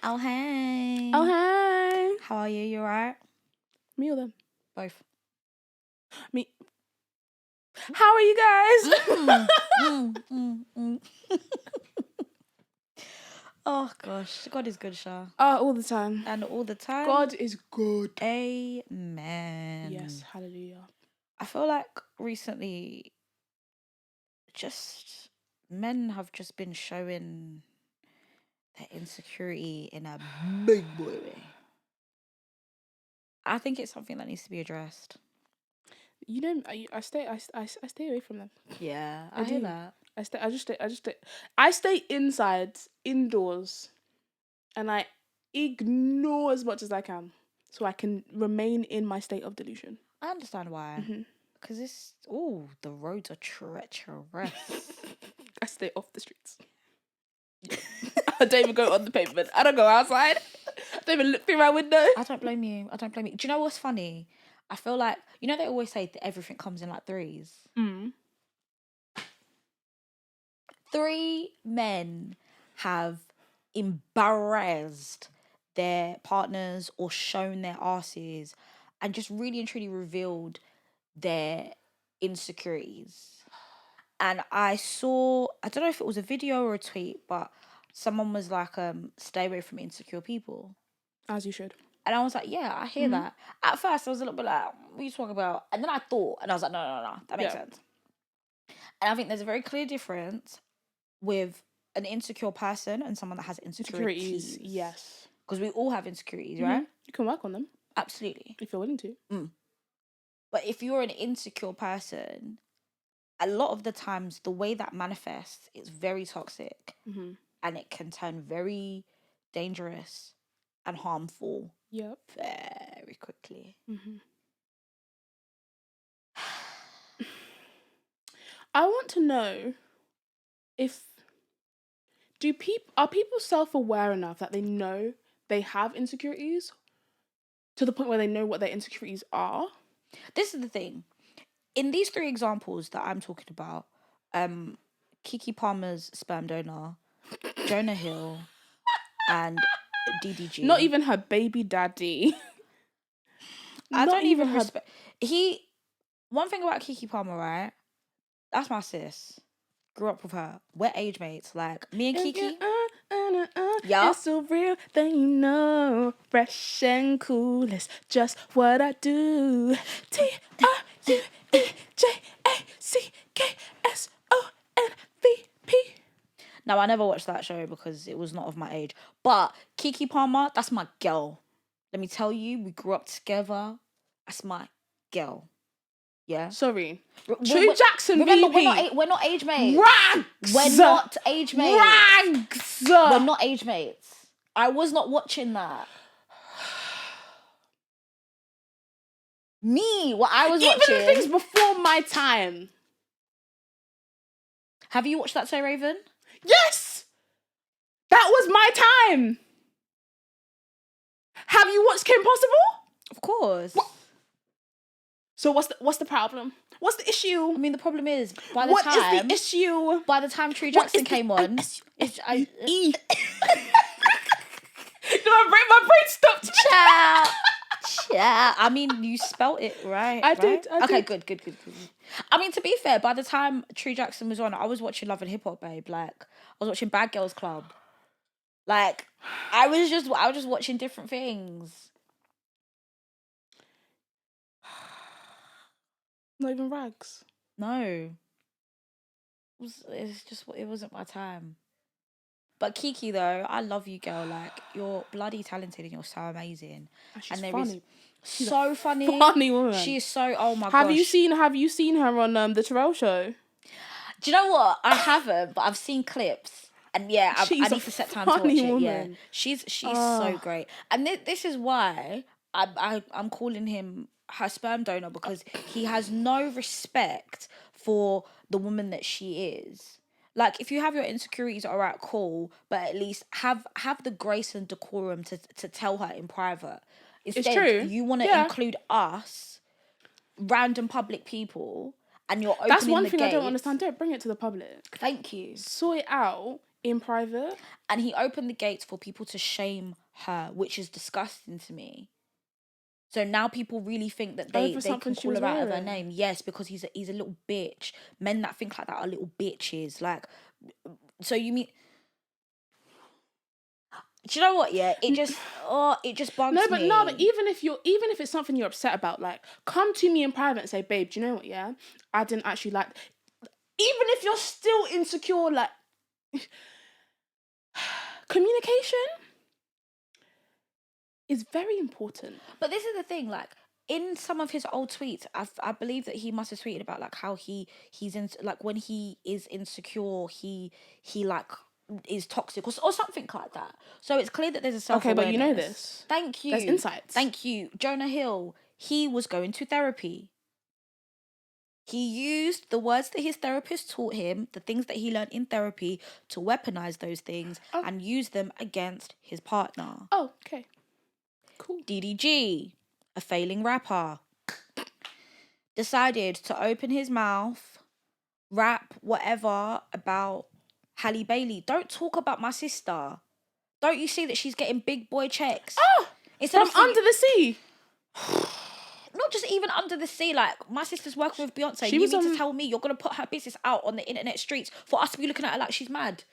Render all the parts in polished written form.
Oh, hey. Oh, hey. How are you? You alright? Me or them? Both. Me. How are you guys? Oh, gosh. God is good, Sha. All the time. And all the time. God is good. Amen. Yes, hallelujah. I feel like recently, just men have just been showing their insecurity in a big boy way. I think it's something that needs to be addressed. You know, I stay away from them. Yeah, I hear that. I stay inside, indoors, and I ignore as much as I can, so I can remain in my state of delusion. I understand why. Because the roads are treacherous. I stay off the streets. I don't even go on the pavement. I don't go outside. I don't even look through my window. I don't blame you. Do you know what's funny? I feel like, they always say that everything comes in like threes. 3 men have embarrassed their partners or shown their asses and just really and truly revealed their insecurities. And I don't know if it was a video or a tweet, but someone was like, stay away from insecure people. As you should. And I was like, yeah, I hear that. At first, I was a little bit like, what are you talking about? And then I thought, and I was like, no, that makes sense. And I think there's a very clear difference with an insecure person and someone that has insecurities. Yes. Because we all have insecurities, right? You can work on them. Absolutely. If you're willing to. But if you're an insecure person, a lot of the times the way that manifests is very toxic. And it can turn very dangerous and harmful. Yep. Very quickly. I want to know are people self-aware enough that they know they have insecurities to the point where they know what their insecurities are? This is the thing. In these 3 examples that I'm talking about, Keke Palmer's sperm donor, Jonah Hill, and DDG. Not even her baby daddy. I don't even respect. One thing about Keke Palmer, right? That's my sis. Grew up with her. We're age mates. Like me and Keke. Yeah. It's so real, then you know. Fresh and cool is just what I do. TRUEJACKSONVP. Now, I never watched that show because it was not of my age. But Keke Palmer, that's my girl. Let me tell you, we grew up together. That's my girl. Yeah. Sorry. True Jackson remember, VP. We're not age mates. Rags. We're not age mates. Rags. We're not age mates. I was not watching that. What I was watching. Even things before my time. Have you watched that So Raven? Yes. That was my time. Have you watched Kim Possible? Of course. What? So what's the problem? What's the issue? I mean, the problem is by the What is the issue? By the time True Jackson came on, my brain stopped. Yeah, I mean, you spelt it right. I did. Okay, good. I mean, to be fair, by the time True Jackson was on, I was watching Love and Hip Hop, babe. Like, I was watching Bad Girls Club. Like, I was just watching different things. Not even Rags. No. It wasn't my time. But Keke, though, I love you, girl. Like, you're bloody talented and you're so amazing. She's and funny. She's so funny. Funny woman. She is so, oh my gosh. Have you seen her on the Terrell show? Do you know what? I haven't, but I've seen clips. And yeah, I need to set time to watch it. Woman. Yeah. She's so great. And this is why I'm calling him her sperm donor, because he has no respect for the woman that she is. Like, if you have your insecurities, all right, cool, but at least have the grace and decorum to tell her in private. Instead, it's true. You want to include us, random public people, and you're opening That's one the thing gates. I don't understand. Don't bring it to the public. Thank you. Sort it out in private. And he opened the gates for people to shame her, which is disgusting to me. So now people really think that they can call her out of her name. Yes, because he's a little bitch. Men that think like that are little bitches. Like, so you mean... Do you know what? Yeah, it just bugs me. But even if it's something you're upset about, like, come to me in private and say, babe, do you know what? Yeah, I didn't actually like. Even if you're still insecure, like, communication is very important. But this is the thing, like, in some of his old tweets, I believe that he must have tweeted about like how he's in, like, when he is insecure, he like is toxic or something like that. So it's clear that there's a self-awareness. Okay, but you know this. Thank you. There's insights. Thank you. Jonah Hill, he was going to therapy. He used the words that his therapist taught him, the things that he learned in therapy, to weaponize those things and use them against his partner. Oh, okay. Cool. DDG, a failing rapper, decided to open his mouth, rap whatever about Halle Bailey. Don't talk about my sister. Don't you see that she's getting big boy checks? Oh, from under the sea. Not just even under the sea. Like, my sister's working with Beyonce. You need to tell me you're going to put her business out on the internet streets for us to be looking at her like she's mad.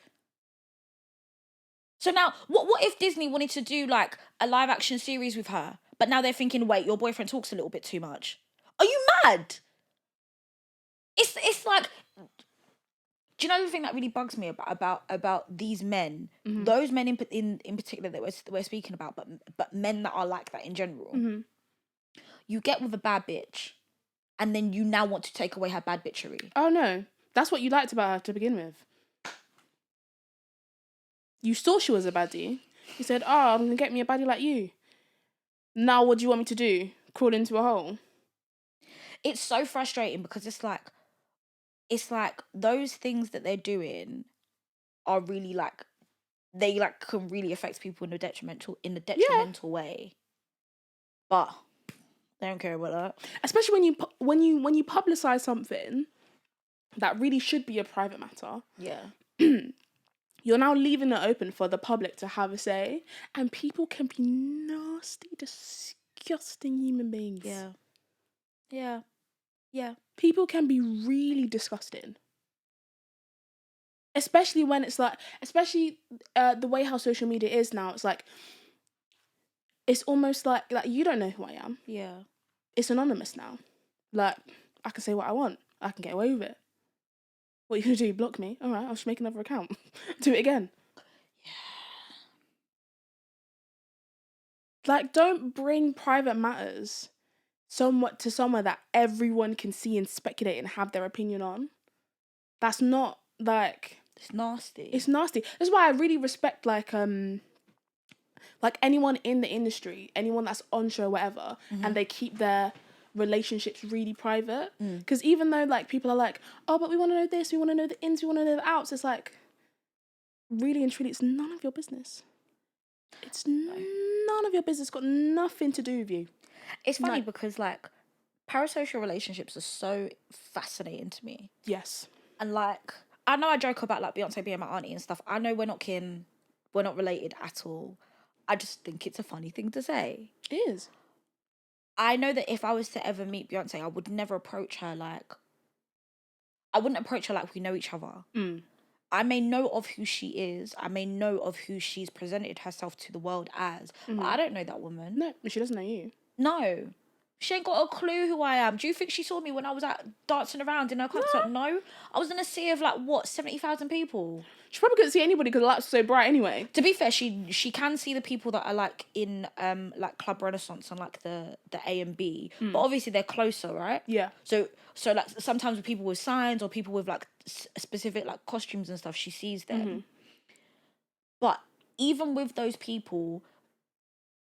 So now, what if Disney wanted to do like a live action series with her, but now they're thinking, wait, your boyfriend talks a little bit too much. Are you mad? It's like, do you know the thing that really bugs me about these men? Mm-hmm. Those men in particular that we're speaking about, but men that are like that in general. Mm-hmm. You get with a bad bitch, and then you now want to take away her bad bitchery. Oh no, that's what you liked about her to begin with. You saw she was a baddie. You said, "Oh, I'm gonna get me a baddie like you." Now, what do you want me to do? Crawl into a hole? It's so frustrating because it's like those things that they're doing are really like, they like can really affect people in a detrimental way. But they don't care about that. Especially when you publicize something that really should be a private matter. Yeah. You're now leaving it open for the public to have a say, and people can be nasty, disgusting human beings. Yeah. Yeah. Yeah. People can be really disgusting. Especially when it's like, the way how social media is now, it's like, it's almost like you don't know who I am. Yeah. It's anonymous now. Like, I can say what I want. I can get away with it. What are you going to do? Block me? All right, I'll just make another account. Do it again. Yeah. Like, don't bring private matters to somewhere that everyone can see and speculate and have their opinion on. That's not, like... It's nasty. It's nasty. That's why I really respect, like anyone in the industry, anyone that's on show, whatever, mm-hmm. and they keep their relationships really private. Because even though, like, people are like, oh, but we want to know this, we want to know the ins, we want to know the outs, it's like, really and truly, it's none of your business. It's none of your business. It's got nothing to do with you. It's funny because, like, parasocial relationships are so fascinating to me. Yes. And, like, I know I joke about, like, Beyonce being my auntie and stuff. I know we're not kin. We're not related at all. I just think it's a funny thing to say. It is. I know that if I was to ever meet Beyonce, I would never approach her like... I wouldn't approach her like we know each other. I may know of who she is. I may know of who she's presented herself to the world as. But I don't know that woman. No, she doesn't know you. No. She ain't got a clue who I am. Do you think she saw me when I was out dancing around in her concert? No. I was in a sea of, like, what, 70,000 people? She probably couldn't see anybody because the lights were so bright anyway. To be fair, she can see the people that are, like, in, like, Club Renaissance and, like, the A and B. But obviously they're closer, right? Yeah. So like, sometimes with people with signs or people with, like, specific, like, costumes and stuff, she sees them. But even with those people...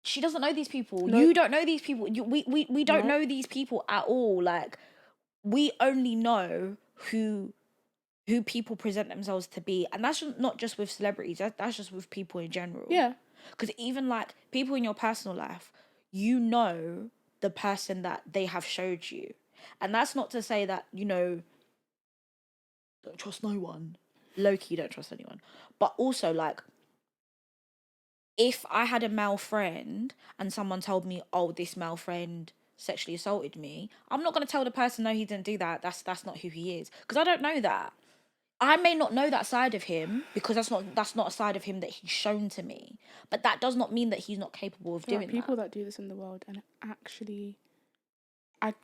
She doesn't know these people. No. You don't know these people. We don't know these people at all. Like, we only know who people present themselves to be. And that's not just with celebrities. That's just with people in general. Yeah. Because even, like, people in your personal life, you know the person that they have showed you. And that's not to say that, you know, don't trust no one. low-key don't trust anyone. But also, like, if I had a male friend and someone told me, oh, this male friend sexually assaulted me, I'm not going to tell the person, no, he didn't do that. That's not who he is. Because I don't know that. I may not know that side of him because that's not a side of him that he's shown to me. But that does not mean that he's not capable of doing that. There are people that do this in the world, and actually,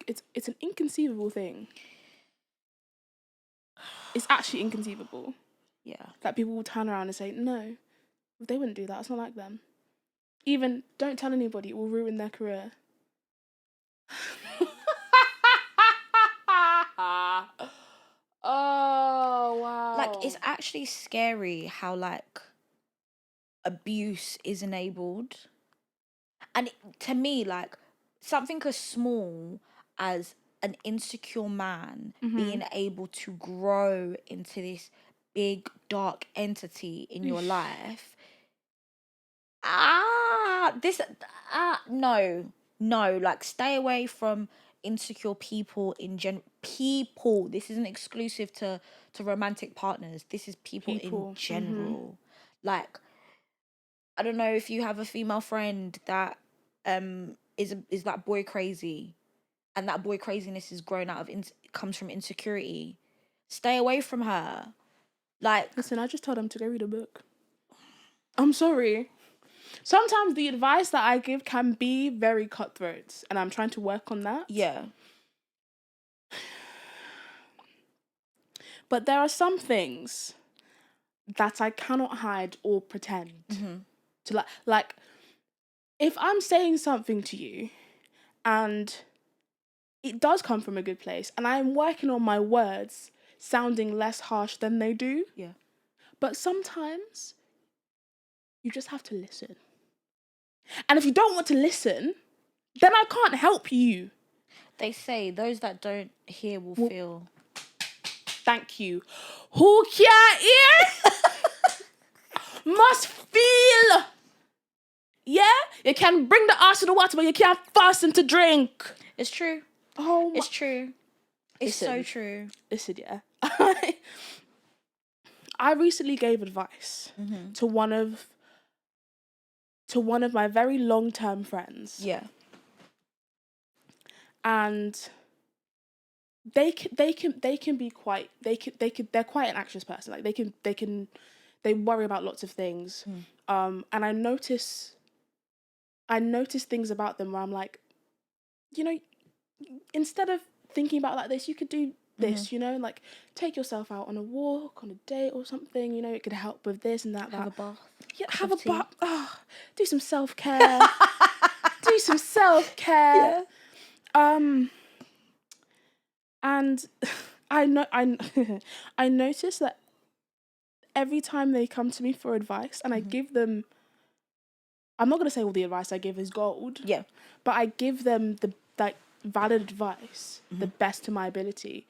it's an inconceivable thing. It's actually inconceivable. Yeah. That people will turn around and say, no, they wouldn't do that. It's not like them. Even, don't tell anybody, it will ruin their career. Oh, wow. Like, it's actually scary how, like, abuse is enabled. And to me, like, something as small as an insecure man being able to grow into this big, dark entity in your life. No, like, stay away from insecure people in people. This isn't exclusive to romantic partners. This is people in general. Like, I don't know if you have a female friend that is that boy crazy, and that boy craziness is grown out of comes from insecurity. Stay away from her. Like, listen, I just told him to go read a book. I'm sorry. Sometimes the advice that I give can be very cutthroat, and I'm trying to work on that. Yeah. But there are some things that I cannot hide or pretend to like. If I'm saying something to you, and it does come from a good place, and I'm working on my words sounding less harsh than they do. Yeah. But sometimes you just have to listen. And if you don't want to listen, then I can't help you. They say those that don't hear will feel. Thank you. Who can't hear must feel. Yeah? You can bring the ass to the water, but you can't force them to drink. It's true. Oh, it's true. It's listen, so true. Listen, yeah. I recently gave advice to one of my very long-term friends. Yeah. And they can be quite they're quite an anxious person. Like they worry about lots of things. And I notice things about them where I'm like, you know, instead of thinking about it like this, you could do this, you know, like take yourself out on a walk, on a date or something, you know, it could help with this and that. Have a bath. Yeah, have a bath. Oh, do some self-care. Do some self-care. Yeah. And I notice that every time they come to me for advice and I give them, I'm not going to say all the advice I give is gold. Yeah. But I give them the valid advice, the best to my ability.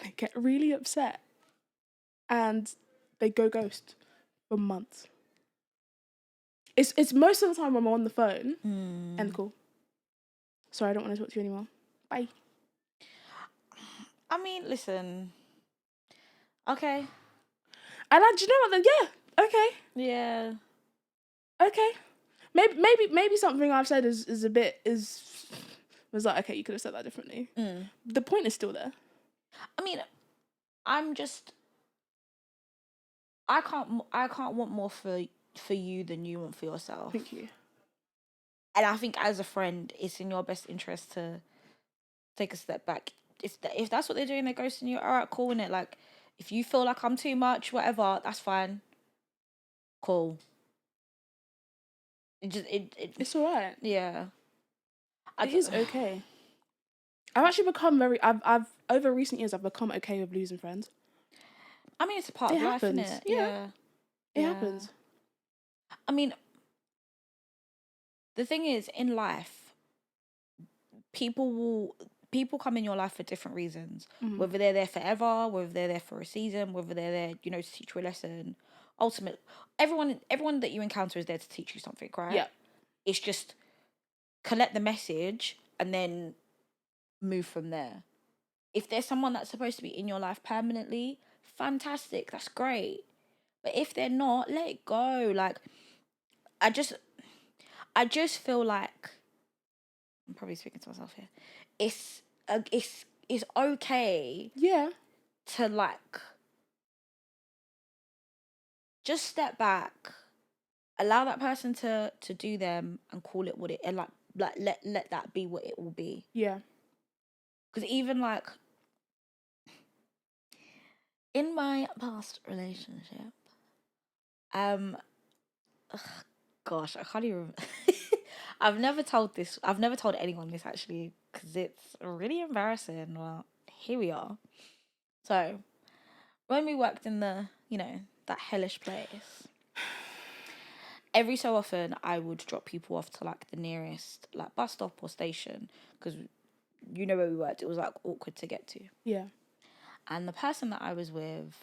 They get really upset and they go ghost for months. It's most of the time when I'm on the phone and cool. Sorry, I don't want to talk to you anymore. Bye. I mean, listen. Okay. And do you know what? Then yeah. Okay. Yeah. Okay. Maybe something I've said is a bit was like, okay, you could have said that differently. The point is still there. I mean, I can't want more for you than you want for yourself. Thank you. And I think as a friend, it's in your best interest to take a step back. If that's what they're doing, they're ghosting you. All right, cool, innit? Like, if you feel like I'm too much, whatever, that's fine. Cool. It's all right. Yeah. It is okay. I've actually become I've over recent years I've become okay with losing friends. I mean, it's a part of life, isn't it? Yeah. It happens. I mean, the thing is, in life, people come in your life for different reasons. Whether they're there forever, whether they're there for a season, whether they're there, you know, to teach you a lesson. Ultimately, everyone that you encounter is there to teach you something, right? Yeah. It's just collect the message and then move from there. If there's someone that's supposed to be in your life permanently, fantastic. That's great. But if they're not, let it go. Like, I just feel like I'm probably speaking to myself here. It's okay. Yeah. To like just step back, allow that person to do them and call it what it, and like let that be what it will be. Yeah. Because even like in my past relationship, gosh, I can't even. I've never told anyone this actually because it's really embarrassing. Well, here we are. So, when we worked in the, that hellish place, every so often I would drop people off to like the nearest like bus stop or station because where we worked, it was like awkward to get to. Yeah. And the person that I was with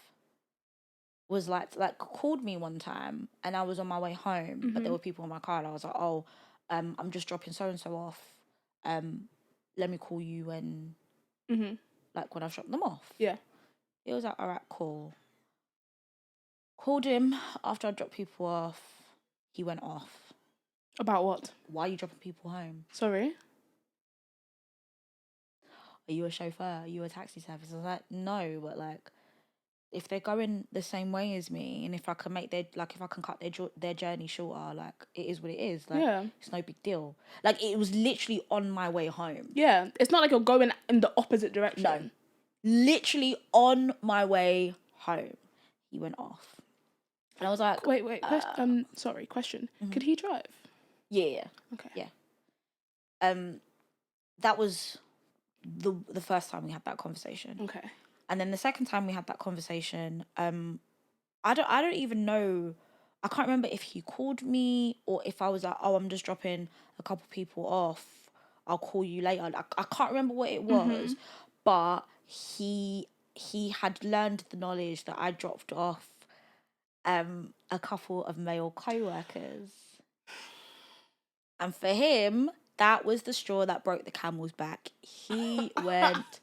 was like called me one time and I was on my way home, but there were people in my car and I was like, oh, I'm just dropping so and so off. Let me call you when like when I've dropped them off. Yeah. He was like, all right, cool. Called him after I dropped people off. He went off. About what? Why are you dropping people home? Sorry? Are you a chauffeur? Are you a taxi service? I was like, no, but like, if they're going the same way as me, and if I can make if I can cut their journey shorter, like, it is what it is. Like, yeah. It's no big deal. Like, it was literally on my way home. Yeah, it's not like you're going in the opposite direction. No, literally on my way home, he went off, and I was like, wait. Sorry, question. Could he drive? Yeah. Okay. Yeah. That was the first time we had that conversation. Okay. And then the second time we had that conversation, I don't even know. I can't remember if he called me or if I was like, oh, I'm just dropping a couple people off. I'll call you later. I can't remember what it was, but he had learned the knowledge that I dropped off a couple of male co-workers. And for him, that was the straw that broke the camel's back. He went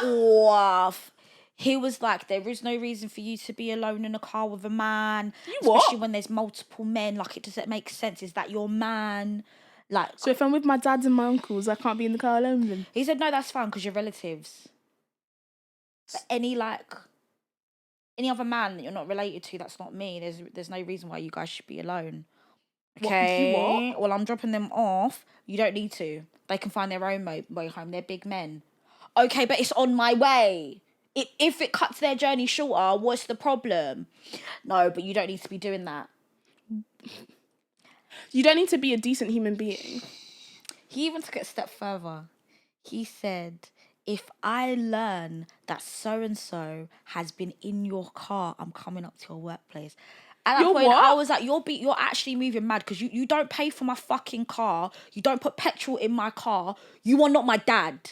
off. He was like, there is no reason for you to be alone in a car with a man. Especially when there's multiple men. Like, it doesn't make sense. Is that your man? Like, so if I'm with my dads and my uncles, I can't be in the car alone with them? He said, no, that's fine because you're relatives. But any other man that you're not related to, that's not me. There's no reason why you guys should be alone. Okay. What? Well, I'm dropping them off. You don't need to. They can find their own way home. They're big men. Okay, but it's on my way. If it cuts their journey shorter, what's the problem? No, but you don't need to be doing that. You don't need to be a decent human being. He even took it a step further. He said, if I learn that so-and-so has been in your car, I'm coming up to your workplace. At that point, what? I was like, you're actually moving mad because you don't pay for my fucking car. You don't put petrol in my car. You are not my dad.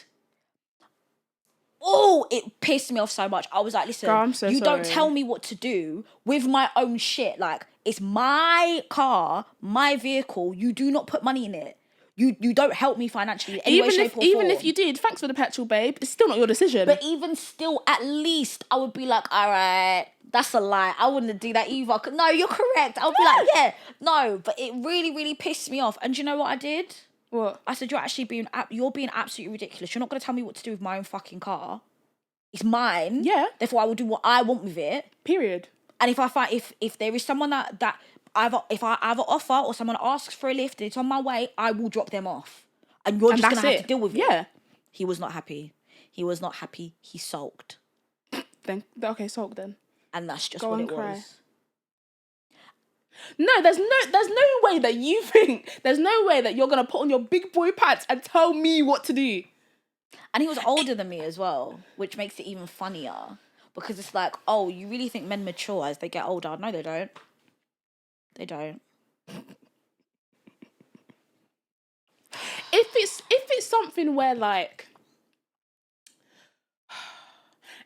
Oh, it pissed me off so much. I was like, listen, girl, I'm so sorry. Don't tell me what to do with my own shit. Like, it's my car, my vehicle. You do not put money in it. You don't help me financially in any way, shape, or form. Even if you did, thanks for the petrol, babe. It's still not your decision. But even still, at least I would be like, all right, that's a lie. I wouldn't do that either. No, you're correct. I'll be like, yeah, no. But it really, really pissed me off. And do you know what I did? What? I said, you're being absolutely ridiculous. You're not going to tell me what to do with my own fucking car. It's mine. Yeah. Therefore, I will do what I want with it. Period. And if I find, if there is someone that if I either offer or someone asks for a lift and it's on my way, I will drop them off. And you're just going to have to deal with it. Yeah. He was not happy. He sulked. Okay, sulk then. And that's just what it was. No, there's no way that you think, there's no way that you're going to put on your big boy pants and tell me what to do. And he was older than me as well, which makes it even funnier. Because it's like, oh, you really think men mature as they get older? No, they don't. They don't. If it's something where like,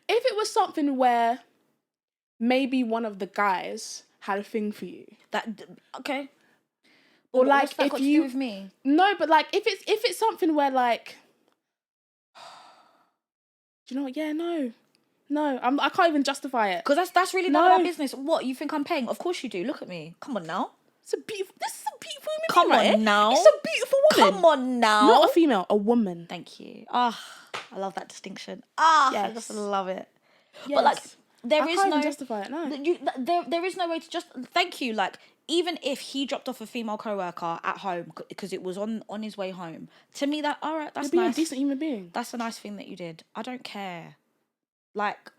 if it was something where maybe one of the guys had a thing for you, okay. Or like, what's that got to do with me? No, but like if it's something where like, do you know what? Yeah, no. No, I can't even justify it. Because that's really none of our business. What, you think I'm paying? Of course you do. Look at me. Come on now. This is a beautiful woman. Come on right now. It's a beautiful woman. Come on now. Not a female, a woman. Thank you. I love that distinction. I just love it. Yes. But like, I can't even justify it. No. There is no way to just. Thank you. Like, even if he dropped off a female coworker at home because it was on his way home, to me that all right, that's You're being nice. a decent human being. That's a nice thing that you did. I don't care. Like,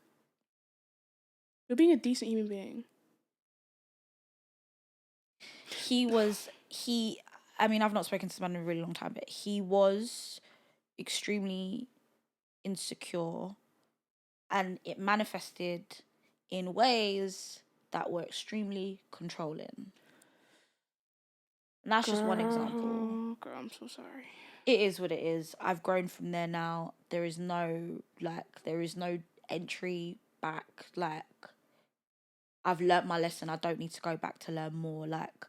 you're being a decent human being. I mean, I've not spoken to this man in a really long time, but he was extremely insecure, and it manifested in ways that were extremely controlling. And that's just one example. Girl, I'm so sorry. It is what it is. I've grown from there now. There is no entry back. Like, I've learnt my lesson. I don't need to go back to learn more. Like,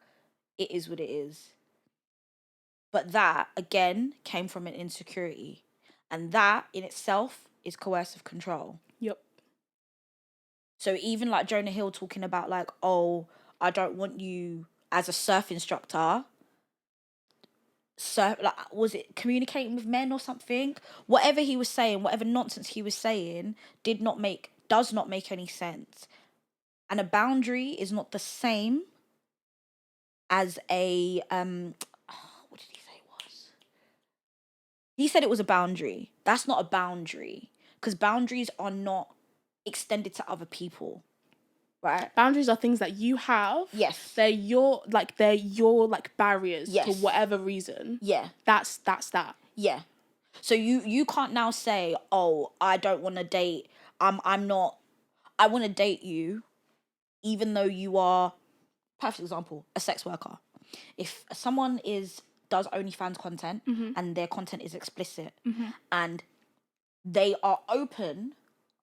it is what it is. But that, again, came from an insecurity. And that, in itself, is coercive control. Yep. So even like Jonah Hill talking about like, oh, I don't want you as a surf instructor. Like, was it communicating with men or something? Whatever he was saying, whatever nonsense he was saying, does not make any sense. And a boundary is not the same as a what did he say it was? He said it was a boundary. That's not a boundary, because boundaries are not extended to other people, right? Boundaries are things that you have. Yes. They're your barriers to whatever reason. Yeah. That's that. Yeah. So you can't now say, oh, I don't want to date. I want to date you, even though you are, perfect example, a sex worker. If someone does OnlyFans content and their content is explicit and they are open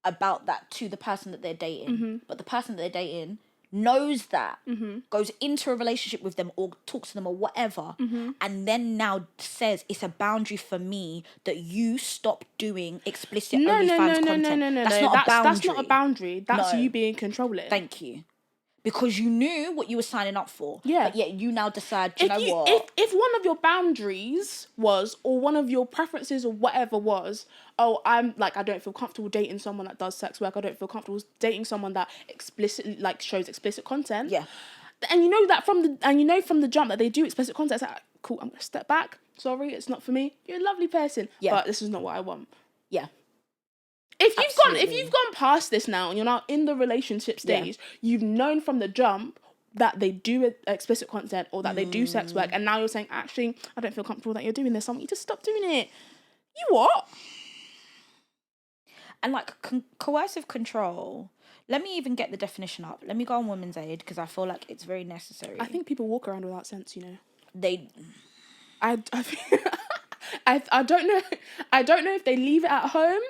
about that to the person that they're dating, but the person that they're dating knows that, goes into a relationship with them or talks to them or whatever, and then now says it's a boundary for me that you stop doing explicit OnlyFans content. No. That's not a boundary. That's not a boundary. That's you being controlling. Thank you. Because you knew what you were signing up for. Yeah. But yet you now decide, what? If one of your boundaries was, or one of your preferences or whatever was, oh, I don't feel comfortable dating someone that does sex work. I don't feel comfortable dating someone that explicitly shows explicit content. Yeah. And you know from the jump that they do explicit content. It's like, cool, I'm going to step back. Sorry, it's not for me. You're a lovely person. Yeah. But this is not what I want. Yeah. If you've gone past this now and you're now in the relationship stage, you've known from the jump that they do explicit content or that they do sex work, and now you're saying, actually, I don't feel comfortable that you're doing this. I want you to stop doing it. You what? And like coercive control. Let me even get the definition up. Let me go on Women's Aid because I feel like it's very necessary. I think people walk around without sense. You know. I don't know. I don't know if they leave it at home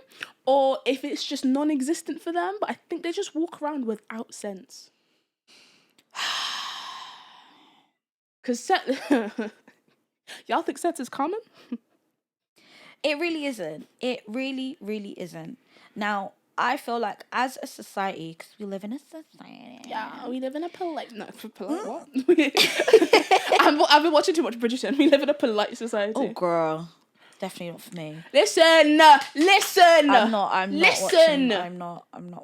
or if it's just non-existent for them. But I think they just walk around without sense. Because y'all think sense is common? It really isn't. It really, really isn't. Now, I feel like as a society, because we live in a society. Yeah, we live in a polite what? I've been watching too much Bridgerton. We live in a polite society. Oh, girl. Definitely not for me. Listen. I'm not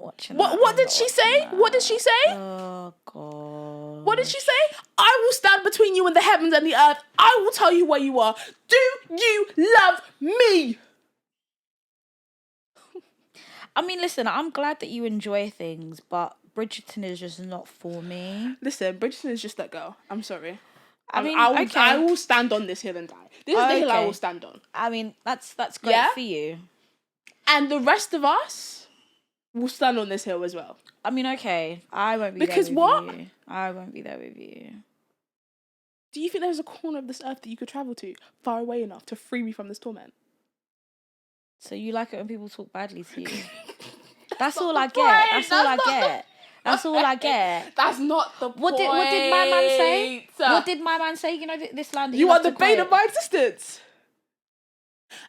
watching. What did she say? What did she say? Oh, God. What did she say? I will stand between you and the heavens and the earth. I will tell you where you are. Do you love me? I mean, listen, I'm glad that you enjoy things, but Bridgerton is just not for me. Listen, Bridgerton is just that girl. I'm sorry. I will stand on this hill and die. This is the hill I will stand on. I mean, that's great for you. And the rest of us will stand on this hill as well. I mean, okay, I won't be because there with you. I won't be there with you. Do you think there's a corner of this earth that you could travel to far away enough to free me from this torment? So you like it when people talk badly to you? That's all I get. That's all I get. That's all I get. That's not the point. What did my man say? What did my man say? You know, this land. You are the bane of my existence.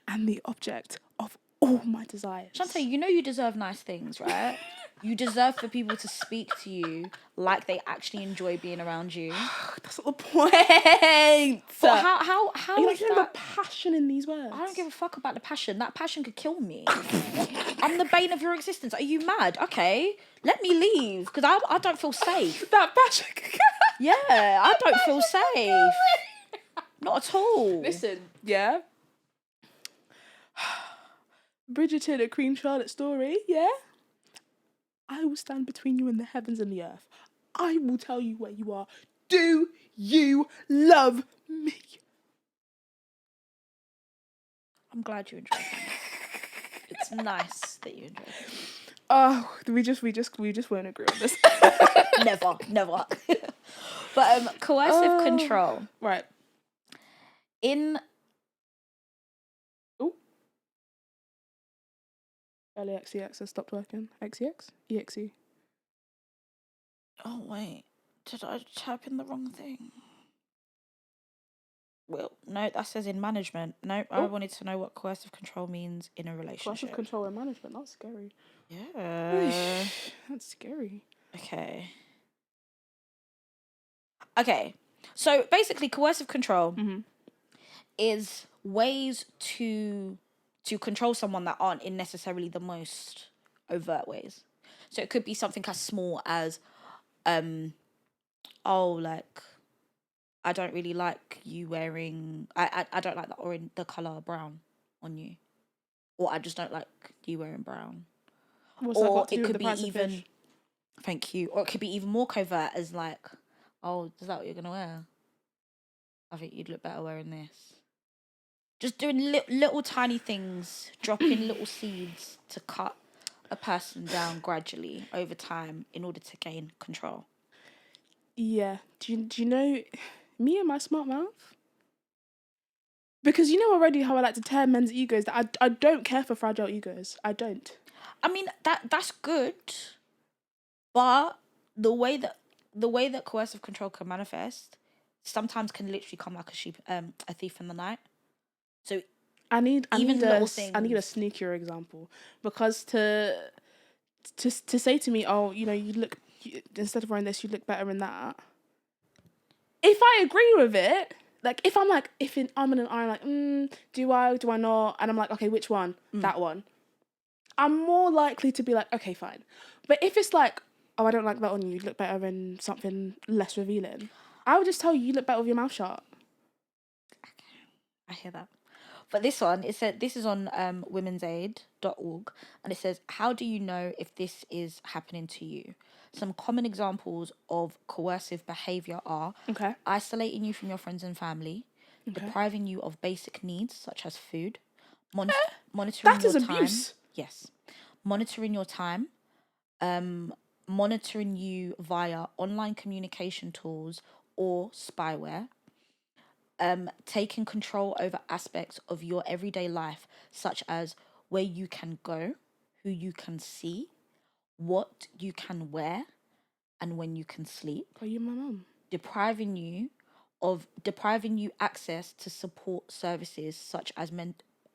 And the object of all my desires. Chantae, you know you deserve nice things, right? You deserve for people to speak to you like they actually enjoy being around you. That's not the point. But how you is know that? the passion in these words? I don't give a fuck about the passion. That passion could kill me. I'm the bane of your existence. Are you mad? Okay, let me leave because I don't feel safe. That passion. Yeah, I don't feel safe. Not at all. Listen, yeah. Bridgerton, a Queen Charlotte story, yeah? I will stand between you and the heavens and the earth. I will tell you where you are. Do you love me? I'm glad you enjoyed it. It's nice that you enjoyed it. Oh, we just won't agree on this. Never. But coercive control. Right. In LAXEX has stopped working. XEX? EXE. oh wait, did I type in the wrong thing? Well, no, that says in management. No, I wanted to know what coercive control means in a relationship. Coercive control and management. That's scary. Yeah. That's scary. Okay. So basically, coercive control is ways to control someone that aren't in necessarily the most overt ways. So it could be something as small as, like, I don't really like you wearing. I don't like the color brown on you, or I just don't like you wearing brown. What's Or that got to do it with could the be price of even. fish? Thank you. Or it could be even more covert as like, oh, is that what you're gonna wear? I think you'd look better wearing this. Just doing little tiny things, dropping little seeds to cut a person down gradually over time in order to gain control. Yeah. Do you know me and my smart mouth? Because you know already how I like to tear men's egos. That I don't care for fragile egos. I don't. I mean that's good, but the way that coercive control can manifest sometimes can literally come like a thief in the night. So I need a things. sneakier example, because to say to me, oh, you know, instead of wearing this, you look better in that. If I agree with it, like if I'm like, I'm in an iron, like, do I not? And I'm like, okay, which one? That one. I'm more likely to be like, okay, fine. But if it's like, oh, I don't like that on you, you look better in something less revealing, I would just tell you look better with your mouth shut. I hear that. But this one, it said this is on womensaid.org, and it says, how do you know if this is happening to you? Some common examples of coercive behaviour are isolating you from your friends and family, depriving you of basic needs such as food, monitoring that your is time. abuse. Yes. Monitoring your time, monitoring you via online communication tools or spyware, taking control over aspects of your everyday life, such as where you can go, who you can see, what you can wear, and when you can sleep. Are you my mum? Depriving you access to support services such as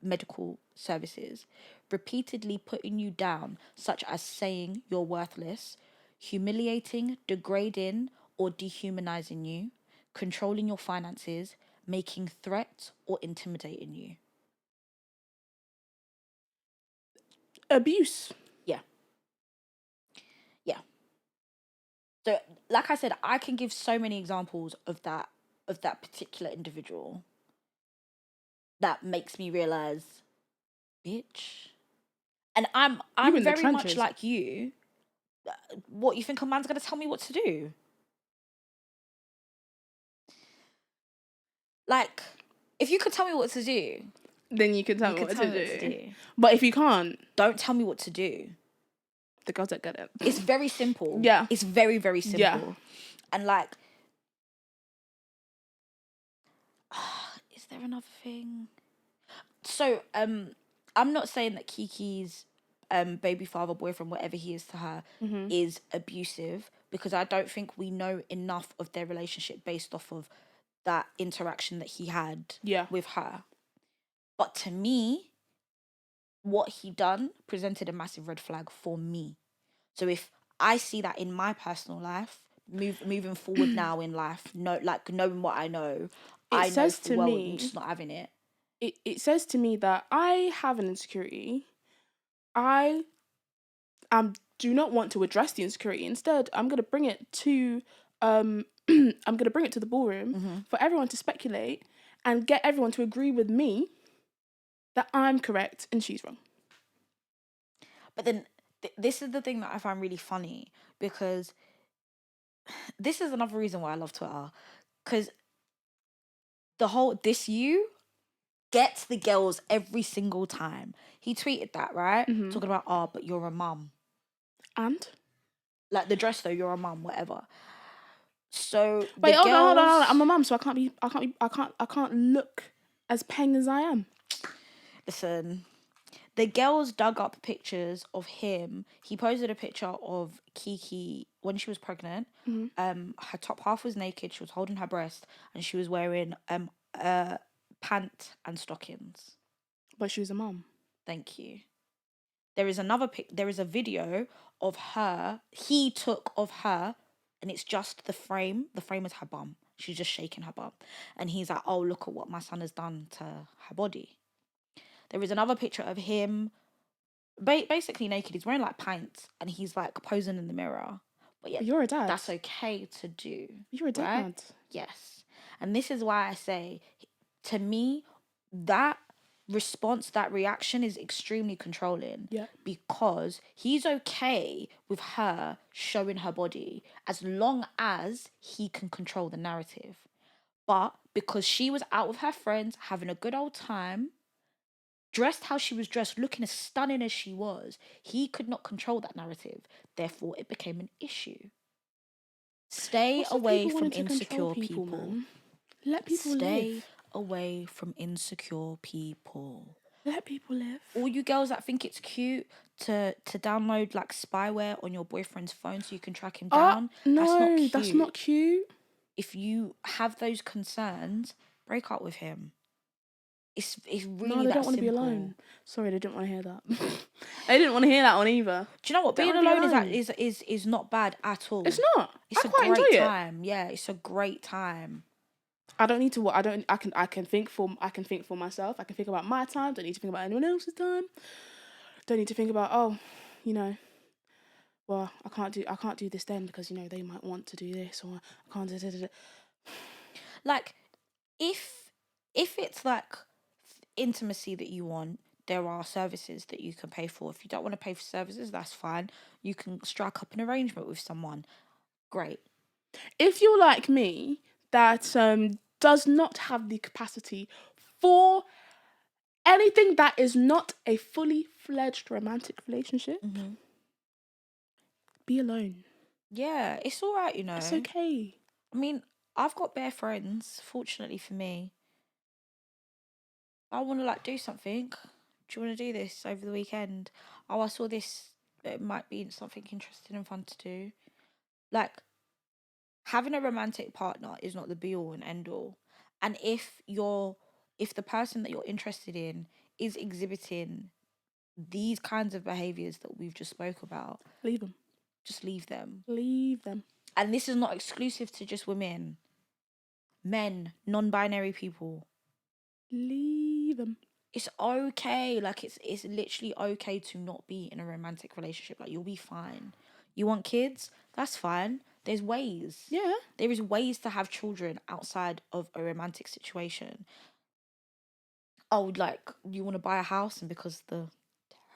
medical services, repeatedly putting you down, such as saying you're worthless, humiliating, degrading, or dehumanizing you, controlling your finances, making threats, or intimidating you. Abuse. Yeah. So, like I said, I can give so many examples of that particular individual that makes me realize, bitch. And I'm very much like you. What, you think a man's gonna tell me what to do? Like, if you could tell me what to do, then you can tell me what to do. But if you can't, don't tell me what to do. The girls that get it. It's very simple. Yeah. It's very, very simple. Yeah. And like, is there another thing? So, I'm not saying that Kiki's baby father, boyfriend, whatever he is to her, is abusive, because I don't think we know enough of their relationship based off of that interaction that he had with her. But to me, what he done presented a massive red flag for me. So if I see that in my personal life, moving forward now in life, like knowing what I know It know says full to well I'm me, just not having it. it says to me that I have an insecurity. I do not want to address the insecurity. Instead, I'm gonna bring it to I'm gonna bring it to the ballroom for everyone to speculate and get everyone to agree with me that I'm correct and she's wrong. But then this is the thing that I find really funny, because this is another reason why I love Twitter, because the whole "this you" gets the girls every single time. He tweeted that, right? Talking about, oh, but you're a mum. And Like the dress though, you're a mum, whatever. So wait, hold on. I'm a mum, so I can't look as peng as I am. Listen, the girls dug up pictures of him. He posted a picture of Kiki when she was pregnant. Her top half was naked. She was holding her breast, and she was wearing pant and stockings. But she was a mum. Thank you. There is another there is a video of her. He took of her, and it's just the frame. The frame is her bum. She's just shaking her bum, and he's like, "Oh, look at what my son has done to her body." There is another picture of him, basically naked. He's wearing like pants, and he's like posing in the mirror. But yeah, But you're a dad. that's okay to do. You're a dad. Right? Yes, and this is why I say, to me, that response, that reaction is extremely controlling. Yeah. Because he's okay with her showing her body as long as he can control the narrative. But because she was out with her friends, having a good old time, dressed how she was dressed, looking as stunning as she was, he could not control that narrative. Therefore, it became an issue. Stay away from insecure people. Man? Let people Stay live. away from insecure people. Let people live. All you girls that think it's cute to download like spyware on your boyfriend's phone so you can track him down, No, that's not cute. That's not cute. If you have those concerns, break up with him. It's really no, they that don't want to be simple. alone. Sorry, they didn't want to hear that. They didn't want to hear that one either. Do you know what? Being alone is not bad at all. It's not. It's I a quite great enjoy time. Yeah, it's a great time. I don't need to. I can think for myself. I can think about my time. Don't need to think about anyone else's time. Don't need to think about, oh, you know, well, I can't do this then because, you know, they might want to do this, or I can't do. Like, if it's like intimacy that you want, there are services that you can pay for. If you don't want to pay for services, that's fine. You can strike up an arrangement with someone. Great. If you're like me, that does not have the capacity for anything that is not a fully fledged romantic relationship, be alone. Yeah, it's all right, you know. It's okay. I mean, I've got bare friends, fortunately for me. I want to like do something. Do you want to do this over the weekend? Oh, I saw this. It might be something interesting and fun to do. Like, having a romantic partner is not the be all and end all. And if the person that you're interested in is exhibiting these kinds of behaviors that we've just spoke about, Leave them. just leave them. Leave them. And this is not exclusive to just women. Men, non-binary people. Leave them. It's okay. Like, it's literally okay to not be in a romantic relationship. Like, you'll be fine. You want kids? That's fine. There's ways. Yeah. There is ways to have children outside of a romantic situation. Oh, like, you want to buy a house, and because the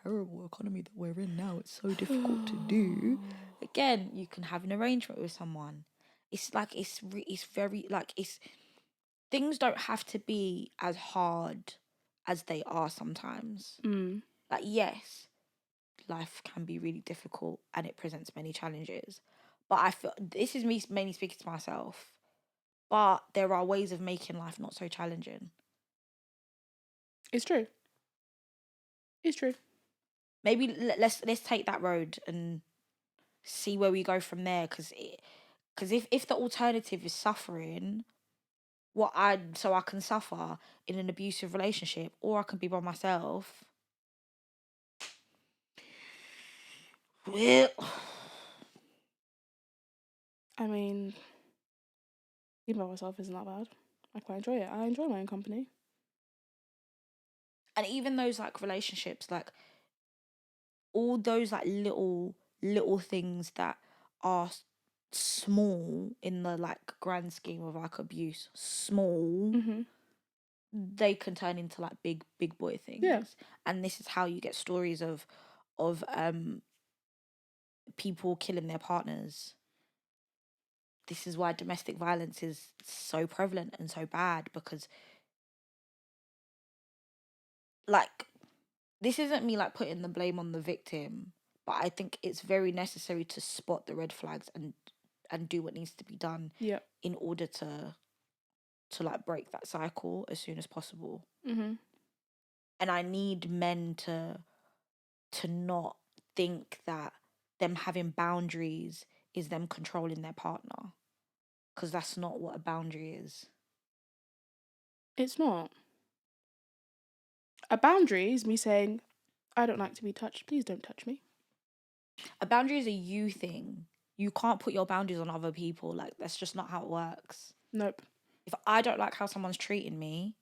terrible economy that we're in now, it's so difficult to do. Again, you can have an arrangement with someone. It's like, it's very, like, things don't have to be as hard as they are sometimes. Like, yes, life can be really difficult and it presents many challenges. But I feel this is me mainly speaking to myself. But there are ways of making life not so challenging. It's true. It's true. Maybe let's take that road and see where we go from there. Because if the alternative is suffering, so I can suffer in an abusive relationship, or I can be by myself. Well, I mean, being by myself isn't that bad. I quite enjoy it. I enjoy my own company. and even those like relationships, like all those like little things that are small in the like grand scheme of like abuse, small, Mm-hmm. they can turn into like big boy things. Yeah. And this is how you get stories of people killing their partners. This is why domestic violence is so prevalent and so bad, because like this isn't me like putting the blame on the victim, but I think it's very necessary to spot the red flags and do what needs to be done Yeah. in order to like break that cycle as soon as possible. Mm-hmm. And I need men to not think that them having boundaries is them controlling their partner, because that's not what a boundary is. It's not. A boundary is me saying, I don't like to be touched. Please don't touch me. A boundary is a you thing. You can't put your boundaries on other people. Like, that's just not how it works. Nope. If I don't like how someone's treating me,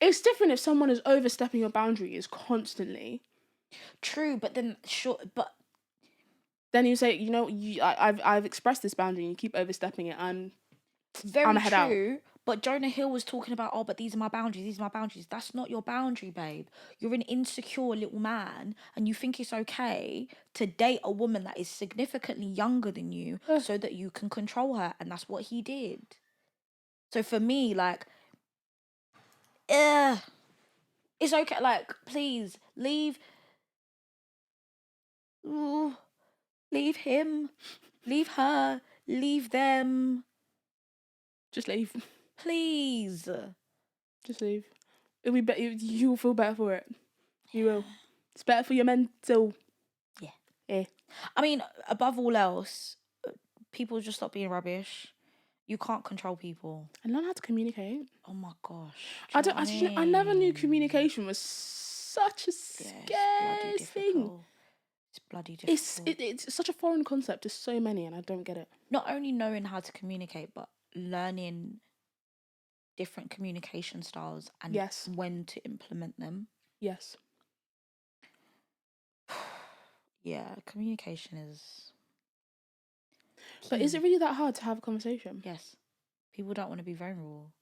It's different if someone is overstepping your boundaries constantly. true, but then sure, but Then you say, you know, I've expressed this boundary and you keep overstepping it. I'm very head out. true. But Jonah Hill was talking about, oh, but these are my boundaries. These are my boundaries. That's not your boundary, babe. You're an insecure little man, and you think it's okay to date a woman that is significantly younger than you so that you can control her, and that's what he did. So for me, like, it's okay. Like, please leave. Ooh, leave him. Leave her. Leave them. Just leave. Please. Just leave. It'll be better. You'll feel better for it. You will. It's better for your mental. Yeah. Yeah. I mean, above all else, people just stop being rubbish. You can't control people. And learn how to communicate. Oh my gosh. I never knew communication was such a bloody scary thing. It's bloody difficult. It's such a foreign concept to so many, and I don't get it. Not only knowing how to communicate, but learning different communication styles and Yes. when to implement them. Yes. Yeah, communication is But is it really that hard to have a conversation? Yes. People don't want to be vulnerable.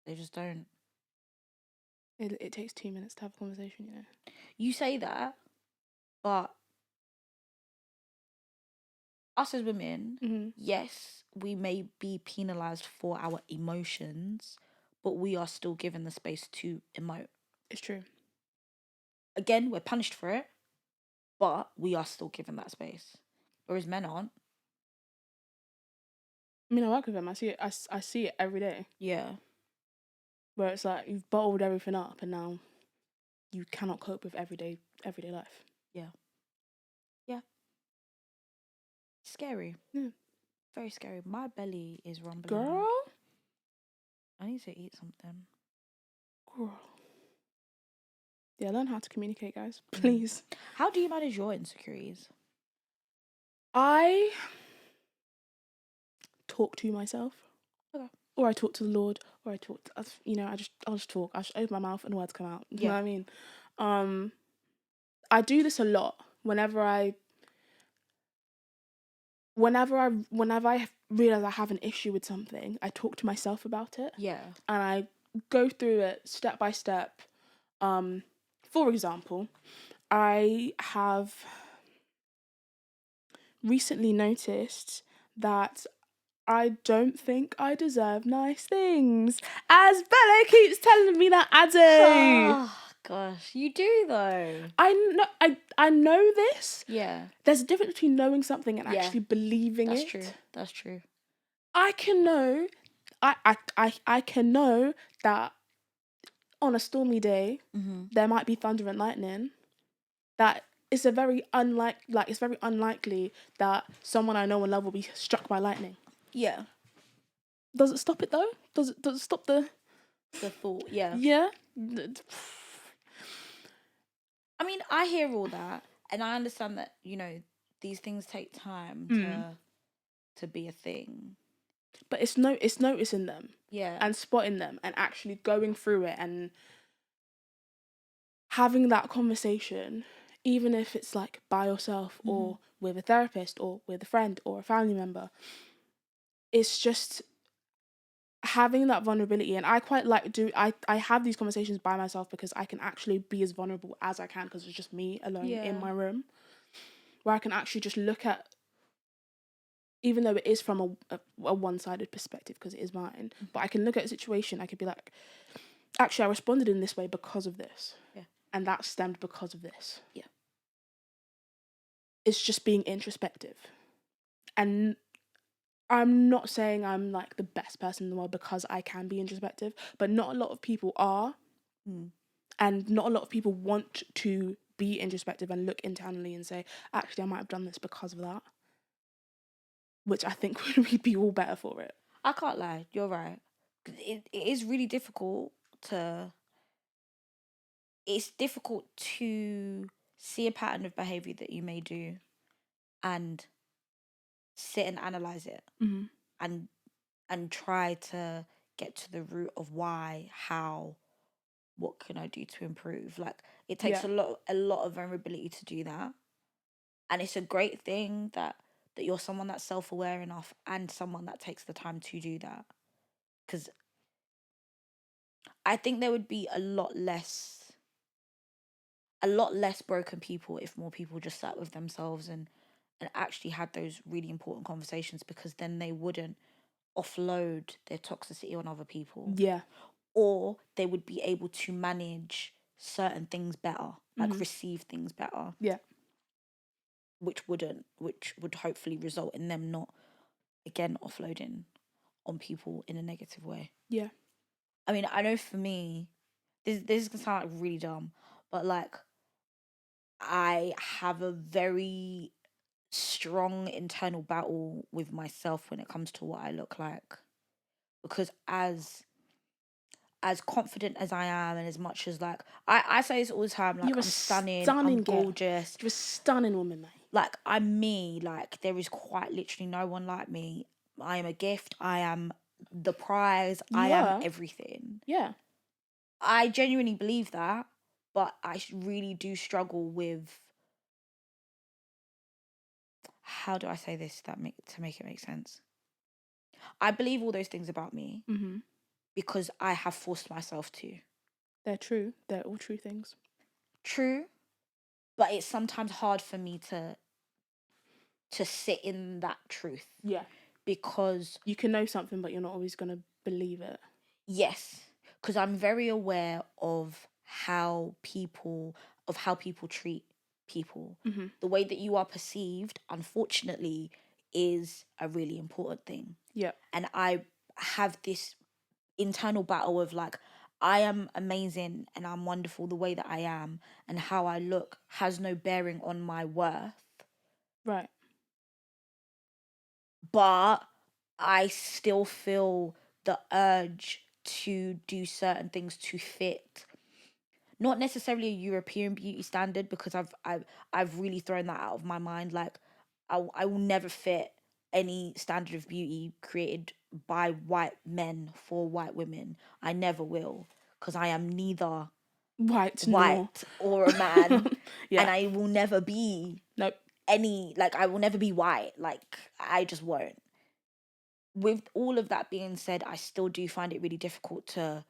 They just don't. It takes 2 minutes to have a conversation, you know. You say that, but us as women, yes, we may be penalized for our emotions, but we are still given the space to emote. It's true. Again, we're punished for it, but we are still given that space, whereas men aren't. I mean, I work with them. I see it. I see it every day. Yeah. Where it's like you've bottled everything up, and now you cannot cope with everyday life. Yeah. Yeah. Scary. Yeah. Very scary. My belly is rumbling. Girl. I need to eat something. Girl. Yeah, learn how to communicate, guys. Please. How do you manage your insecurities? I talk to myself. Okay. Or I talk to the Lord, or I talk to, I'll just talk. I just open my mouth and words come out. You know what I mean? I do this a lot whenever I realize I have an issue with something. I talk to myself about it. Yeah. And I go through it step by step. For example, I have recently noticed that I don't think I deserve nice things. As Bella keeps telling me that I do. Oh, gosh. You do, though. I know this. Yeah. There's a difference between knowing something and actually believing it. That's true. That's true. I can know... I can know that on a stormy day, there might be thunder and lightning. That it's very unlikely that someone I know and love will be struck by lightning. Yeah. Does it stop it though? Does it stop the thought? Yeah. Yeah. I mean, I hear all that, and I understand that, you know, these things take time to be a thing. But it's noticing them Yeah. and spotting them and actually going through it and having that conversation, even if it's like by yourself or with a therapist or with a friend or a family member. It's just having that vulnerability. And I quite like I have these conversations by myself because I can actually be as vulnerable as I can because it's just me alone in my room, where I can actually just look at, even though it is from a one-sided perspective because it is mine, but I can look at a situation, I could be like, actually I responded in this way because of this. Yeah. And that stemmed because of this. Yeah. It's just being introspective. And I'm not saying I'm like the best person in the world because I can be introspective, but not a lot of people are. And not a lot of people want to be introspective and look internally and say, actually, I might have done this because of that. Which I think we'd be all better for it. I can't lie, you're right. It is really difficult to... It's difficult to see a pattern of behaviour that you may do and sit and analyse it and try to get to the root of why, how, what can I do to improve. Like, it takes a lot of vulnerability to do that. And it's a great thing that you're someone that's self-aware enough and someone that takes the time to do that. Because I think there would be a lot less broken people if more people just sat with themselves and actually had those really important conversations, because then they wouldn't offload their toxicity on other people. Yeah. Or they would be able to manage certain things better, like receive things better. Yeah. Which would hopefully result in them not, again, offloading on people in a negative way. Yeah. I mean, I know for me, this is gonna sound like really dumb, but like, I have a very strong internal battle with myself when it comes to what I look like, because as confident as I am, and as much as like I say this all the time, like, You're a I'm stunning, stunning I'm girl. gorgeous, You're a stunning woman, mate. like, I'm me, like, there is quite literally no one like me. I am a gift, I am the prize, I am everything. Yeah. I genuinely believe that, but I really do struggle with, how do I say this to make it make sense? I believe all those things about me because I have forced myself to. They're true. They're all true things. True, but it's sometimes hard for me to sit in that truth. Yeah. Because you can know something, but you're not always going to believe it. Yes, because I'm very aware of how people treat people. The way that you are perceived, unfortunately, is a really important thing. Yeah. And I have this internal battle of like, I am amazing and I'm wonderful the way that I am, and how I look has no bearing on my worth. Right. But I still feel the urge to do certain things to fit, not necessarily a European beauty standard, because I've really thrown that out of my mind. Like, I will never fit any standard of beauty created by white men for white women. I never will, because I am neither white or a man. Yeah. And I will never be I will never be white. Like, I just won't. With all of that being said, I still do find it really difficult to...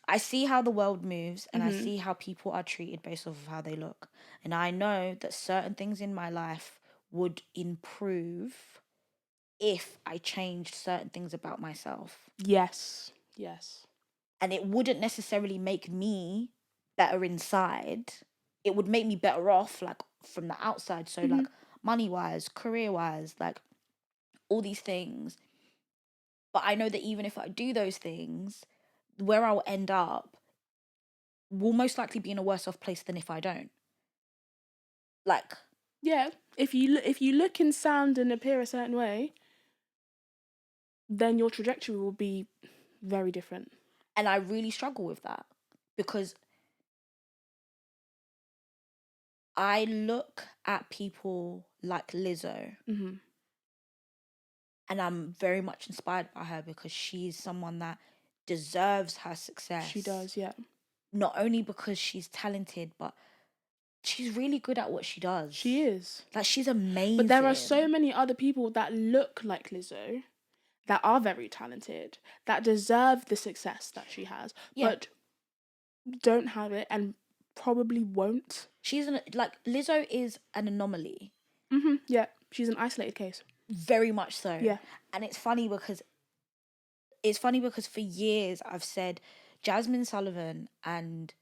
I see how the world moves, and I see how people are treated based off of how they look. And I know that certain things in my life would improve if I changed certain things about myself. Yes. And it wouldn't necessarily make me better inside. It would make me better off, like, from the outside. So, like, money-wise, career-wise, like, all these things. But I know that even if I do those things, where I'll end up will most likely be in a worse off place than if I don't. Like, yeah, if you look and sound and appear a certain way, then your trajectory will be very different. And I really struggle with that, because I look at people like Lizzo, Mm-hmm. and I'm very much inspired by her because she's someone that deserves her success. She does, yeah. Not only because she's talented, but she's really good at what she does. She is. Like, she's amazing. But there are so many other people that look like Lizzo that are very talented, that deserve the success that she has, but don't have it and probably won't. Lizzo is an anomaly. Mm-hmm. Yeah, she's an isolated case. Very much so. Yeah. And it's funny because for years I've said Jasmine Sullivan and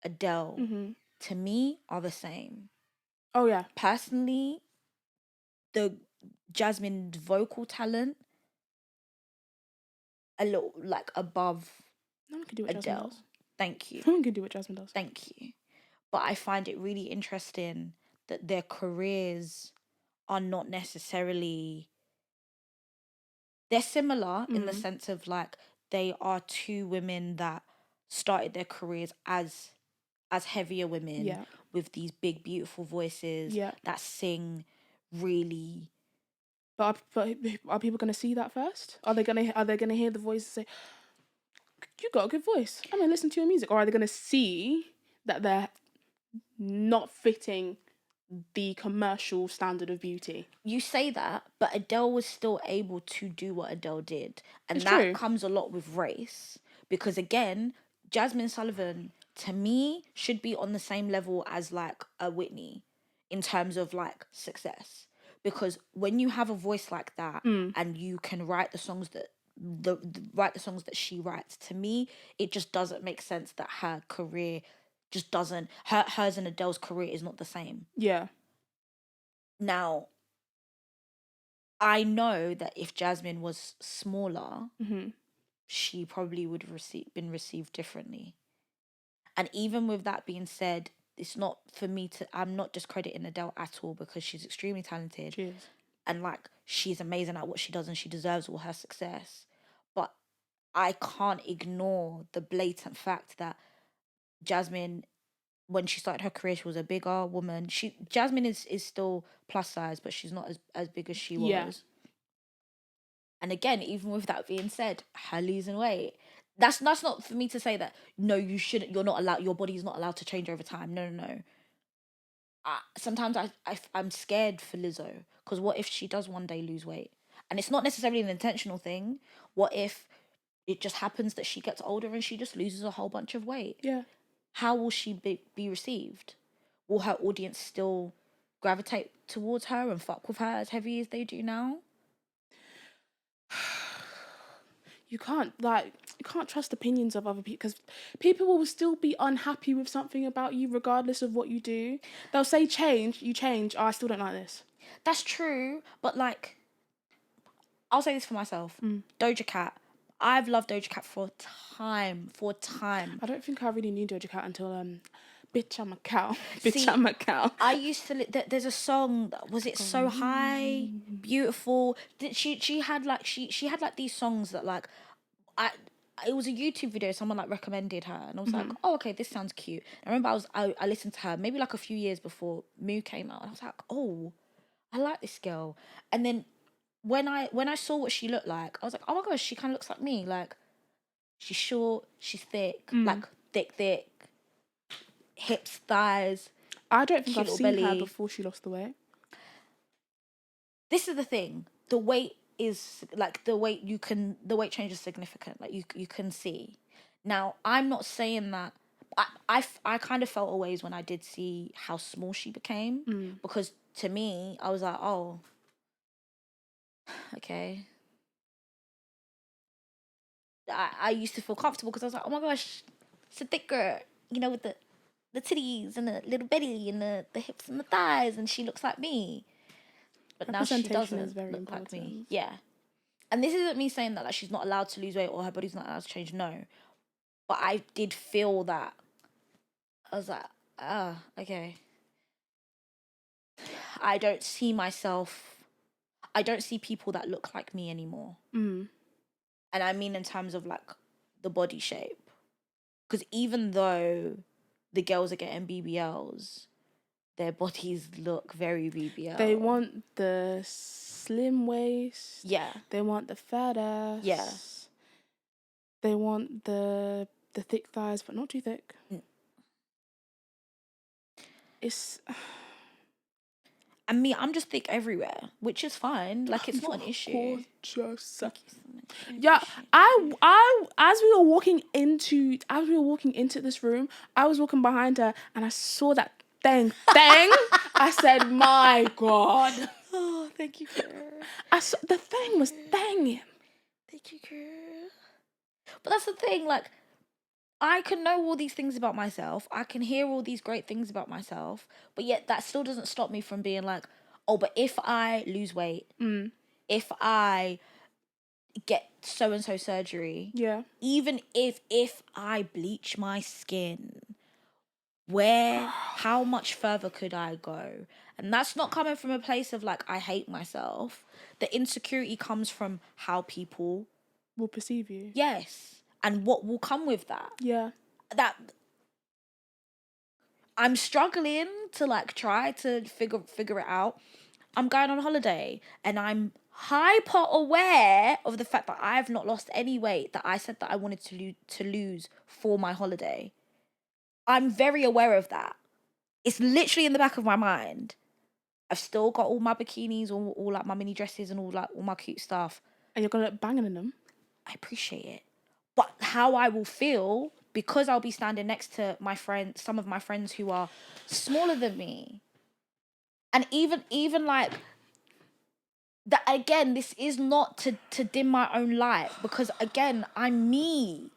Adele, to me, are the same. Oh, yeah. Personally, the Jasmine's vocal talent a little like above No one can do what Adele. Jasmine does. Thank you. No one can do what Jasmine does. Thank you. But I find it really interesting that their careers are not necessarily... They're similar in the sense of like they are two women that started their careers as heavier women with these big beautiful voices that sing really. But are people going to see that first? Are they going to hear the voice and say, "You got a good voice, I'm going to listen to your music," or are they going to see that they're not fitting the commercial standard of beauty? You say that, but Adele was still able to do what Adele did. And It's that true. comes a lot with race. Because again, Jasmine Sullivan, to me, should be on the same level as like a Whitney in terms of like success. Because when you have a voice like that and you can write the songs that write the songs that she writes, to me, it just doesn't make sense that her career just doesn't... hers and Adele's career is not the same. Yeah. Now, I know that if Jasmine was smaller, she probably would have been received differently. And even with that being said, it's not for me to... I'm not discrediting Adele at all because she's extremely talented. She is. And like, she's amazing at what she does and she deserves all her success. But I can't ignore the blatant fact that Jasmine, when she started her career, she was a bigger woman. Jasmine is still plus size, but she's not as big as she was. And again, even with that being said, her losing weight, that's not for me to say that no, you shouldn't. You're not allowed. Your body's not allowed to change over time. No. Sometimes I'm scared for Lizzo because what if she does one day lose weight? And it's not necessarily an intentional thing. What if it just happens that she gets older and she just loses a whole bunch of weight? Yeah. How will she be received? Will her audience still gravitate towards her and fuck with her as heavy as they do now? You can't trust opinions of other people because people will still be unhappy with something about you regardless of what you do. They'll say you change. Oh, I still don't like this. That's true, but like, I'll say this for myself. Doja Cat. I've loved Doja Cat for time. I don't think I really knew Doja Cat until Bitch I'm a Cow. Bitch I'm a Cow. I used to there's a song, was it So High, Beautiful? She had like she had like these songs that like it was a YouTube video someone like recommended her and I was like, oh, okay, this sounds cute. I remember I listened to her maybe like a few years before Moo came out and I was like, oh, I like this girl. And then when I saw what she looked like, I was like, oh my gosh, she kind of looks like me. Like, she's short, she's thick, like thick, hips, thighs. I don't think I've little seen belly. her before she lost the weight. This is the thing. The weight is like the weight change is significant. Like you can see. Now, I'm not saying that. I kind of felt always when I did see how small she became because to me I was like, oh, okay. I used to feel comfortable because I was like, oh my gosh, it's a thick girl, you know, with the titties and the little belly and the hips and the thighs, and she looks like me. But now she doesn't is very look important. like me. Yeah. And this isn't me saying that like she's not allowed to lose weight or her body's not allowed to change. No. But I did feel that. I was like, okay. I don't see people that look like me anymore. And I mean in terms of like the body shape. Because even though the girls are getting BBLs, their bodies look very BBL. They want the slim waist. Yeah. They want the fat ass. Yeah. They want the thick thighs, but not too thick. It's... And me, I'm just thick everywhere, which is fine. Like, it's not an issue. Gorgeous. Yeah, I as we were walking into this room, I was walking behind her and I saw that thing. I said, my God. Oh, thank you, girl. The thing was banging. Thank you, girl. But that's the thing, like, I can know all these things about myself. I can hear all these great things about myself. But yet that still doesn't stop me from being like, oh, but if I lose weight, if I get so-and-so surgery, even if I bleach my skin, how much further could I go? And that's not coming from a place of like, I hate myself. The insecurity comes from how people will perceive you. Yes. And what will come with that. Yeah. That I'm struggling to like try to figure it out. I'm going on holiday and I'm hyper aware of the fact that I've not lost any weight that I said that I wanted to lose for my holiday. I'm very aware of that. It's literally in the back of my mind. I've still got all my bikinis, all like my mini dresses and all my cute stuff. And you're gonna look banging in them. I appreciate it. But how I will feel, because I'll be standing next to some of my friends who are smaller than me. And even like that, again, this is not to dim my own light, because again, I'm me.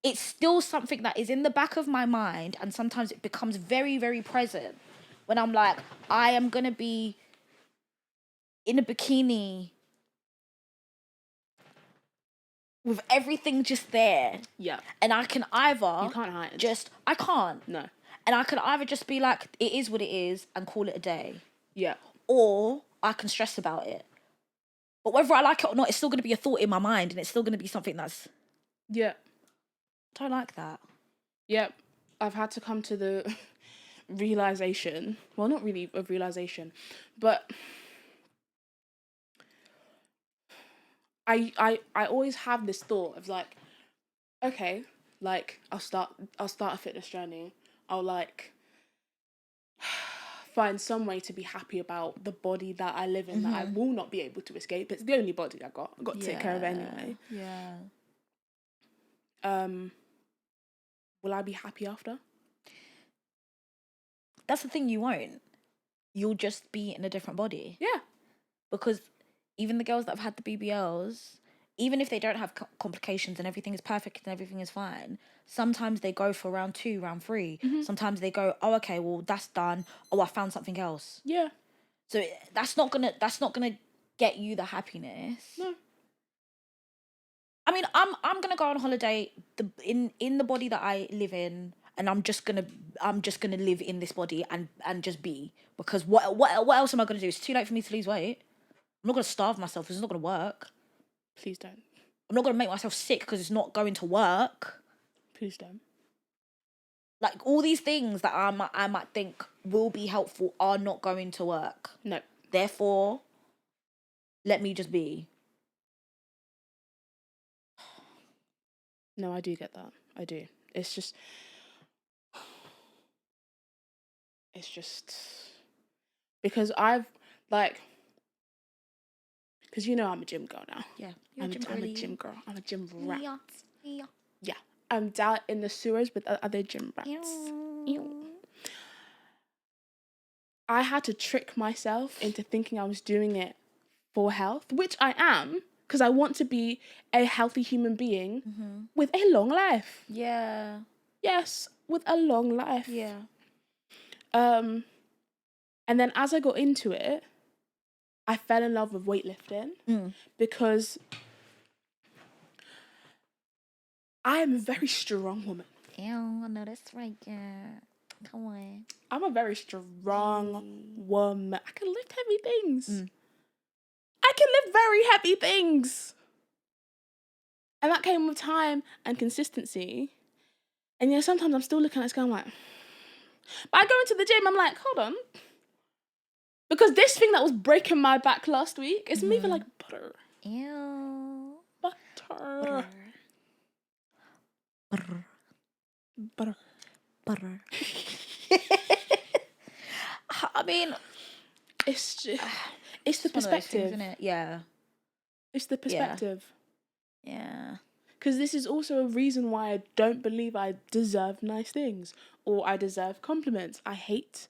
It's still something that is in the back of my mind, and sometimes it becomes very, very present when I'm like, I am gonna be in a bikini with everything just there. Yeah. And I can either... You can't hide. I can't. No. And I can either just be like, it is what it is, and call it a day. Yeah. Or I can stress about it. But whether I like it or not, it's still going to be a thought in my mind, and it's still going to be something that's... Yeah. I don't like that. Yep. I've had to come to the realization. Well, not really a realization, but... I always have this thought of like, okay, like I'll start a fitness journey. I'll like find some way to be happy about the body that I live in, that I will not be able to escape. It's the only body I got. I've got to take care of it anyway. Yeah. Will I be happy after? That's the thing, you won't. You'll just be in a different body. Yeah. Because even the girls that have had the BBLs, even if they don't have complications and everything is perfect and everything is fine, sometimes they go for round 2, round 3. Sometimes they go, oh, okay, well, that's done. Oh, I found something else. Yeah. So that's not gonna get you the happiness. No. I mean, I'm gonna go on holiday in the body that I live in, and I'm just gonna live in this body and just be, because what else am I gonna do? It's too late for me to lose weight. I'm not going to starve myself. It's not going to work. Please don't. I'm not going to make myself sick because it's not going to work. Please don't. Like, all these things that I might think will be helpful are not going to work. No. Therefore, let me just be. No, I do get that. I do. It's just... Because I've, like... Because you know I'm a gym girl now. Yeah. I'm a gym girl. I'm a gym rat. Yeah. Yeah. I'm down in the sewers with other gym rats. Ew. I had to trick myself into thinking I was doing it for health, which I am, because I want to be a healthy human being with a long life. Yeah. Yes, with a long life. Yeah. And then as I got into it, I fell in love with weightlifting because I am a very strong woman. Ew, I know that's right, yeah. Come on. I'm a very strong woman. I can lift heavy things. I can lift very heavy things. And that came with time and consistency. And yeah, sometimes I'm still looking at this guy, I'm like, but I go into the gym, I'm like, hold on. Because this thing that was breaking my back last week is moving like butter. Ew. Butter. Butter. Butter. Butter. I mean, it's just, it's the one of those perspective, things, isn't it? Yeah. It's the perspective. Yeah. Because this is also a reason why I don't believe I deserve nice things or I deserve compliments. I hate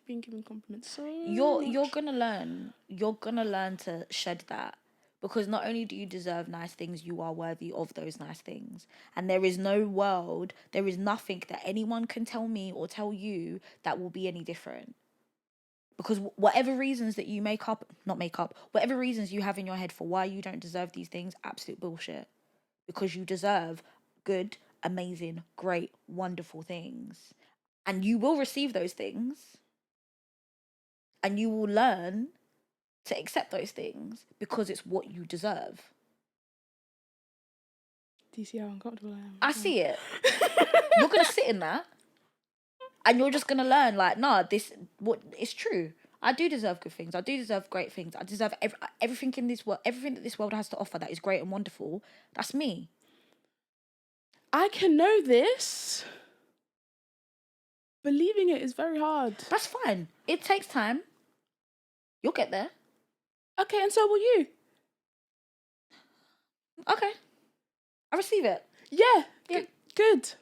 being given compliments so You're gonna learn. You're gonna learn to shed that. Because not only do you deserve nice things, you are worthy of those nice things. And there is nothing that anyone can tell me or tell you that will be any different. Because whatever reasons that you whatever reasons you have in your head for why you don't deserve these things, absolute bullshit. Because you deserve good, amazing, great, wonderful things. And you will receive those things. And you will learn to accept those things because it's what you deserve. Do you see how uncomfortable I am? I see it. You're going to sit in that. And you're just going to learn, like, it's true. I do deserve good things. I do deserve great things. I deserve everything in this world, everything that this world has to offer that is great and wonderful. That's me. I can know this. Believing it is very hard. That's fine. It takes time. You'll get there. Okay, and so will you. Okay. I receive it. Yeah. Good.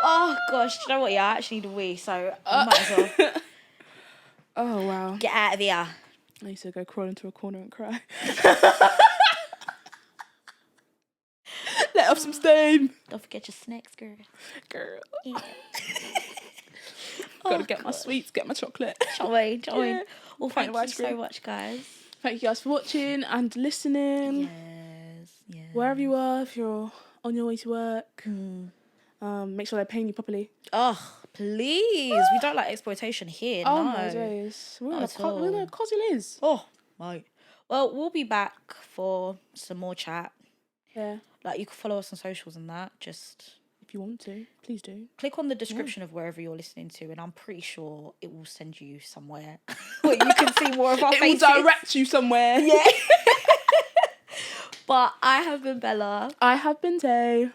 Oh, gosh. Do you know what? Yeah, I actually need a wee, so I might as well. Oh, wow. Get out of here. I used to go crawl into a corner and cry. Let off some steam. Don't forget your snacks, girl. Yeah. Oh, Gotta get my sweets, get my chocolate. Join. Yeah. Well, thank you so much, guys. Thank you guys for watching and listening. Yes. Wherever you are, if you're on your way to work, make sure they're paying you properly. Oh, please. We don't like exploitation here. Oh, no. my days. We're in Not a cosy Liz. Oh, right. Well, we'll be back for some more chat. Yeah. Like, you can follow us on socials and that. Just... If you want to, please do. Click on the description of wherever you're listening to, and I'm pretty sure it will send you somewhere where you can see more of our faces. It will direct you somewhere. Yeah. But I have been Bella. I have been Tay.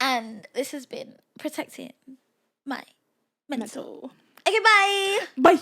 And this has been Protecting My Mental. Mental. Okay, bye. Bye.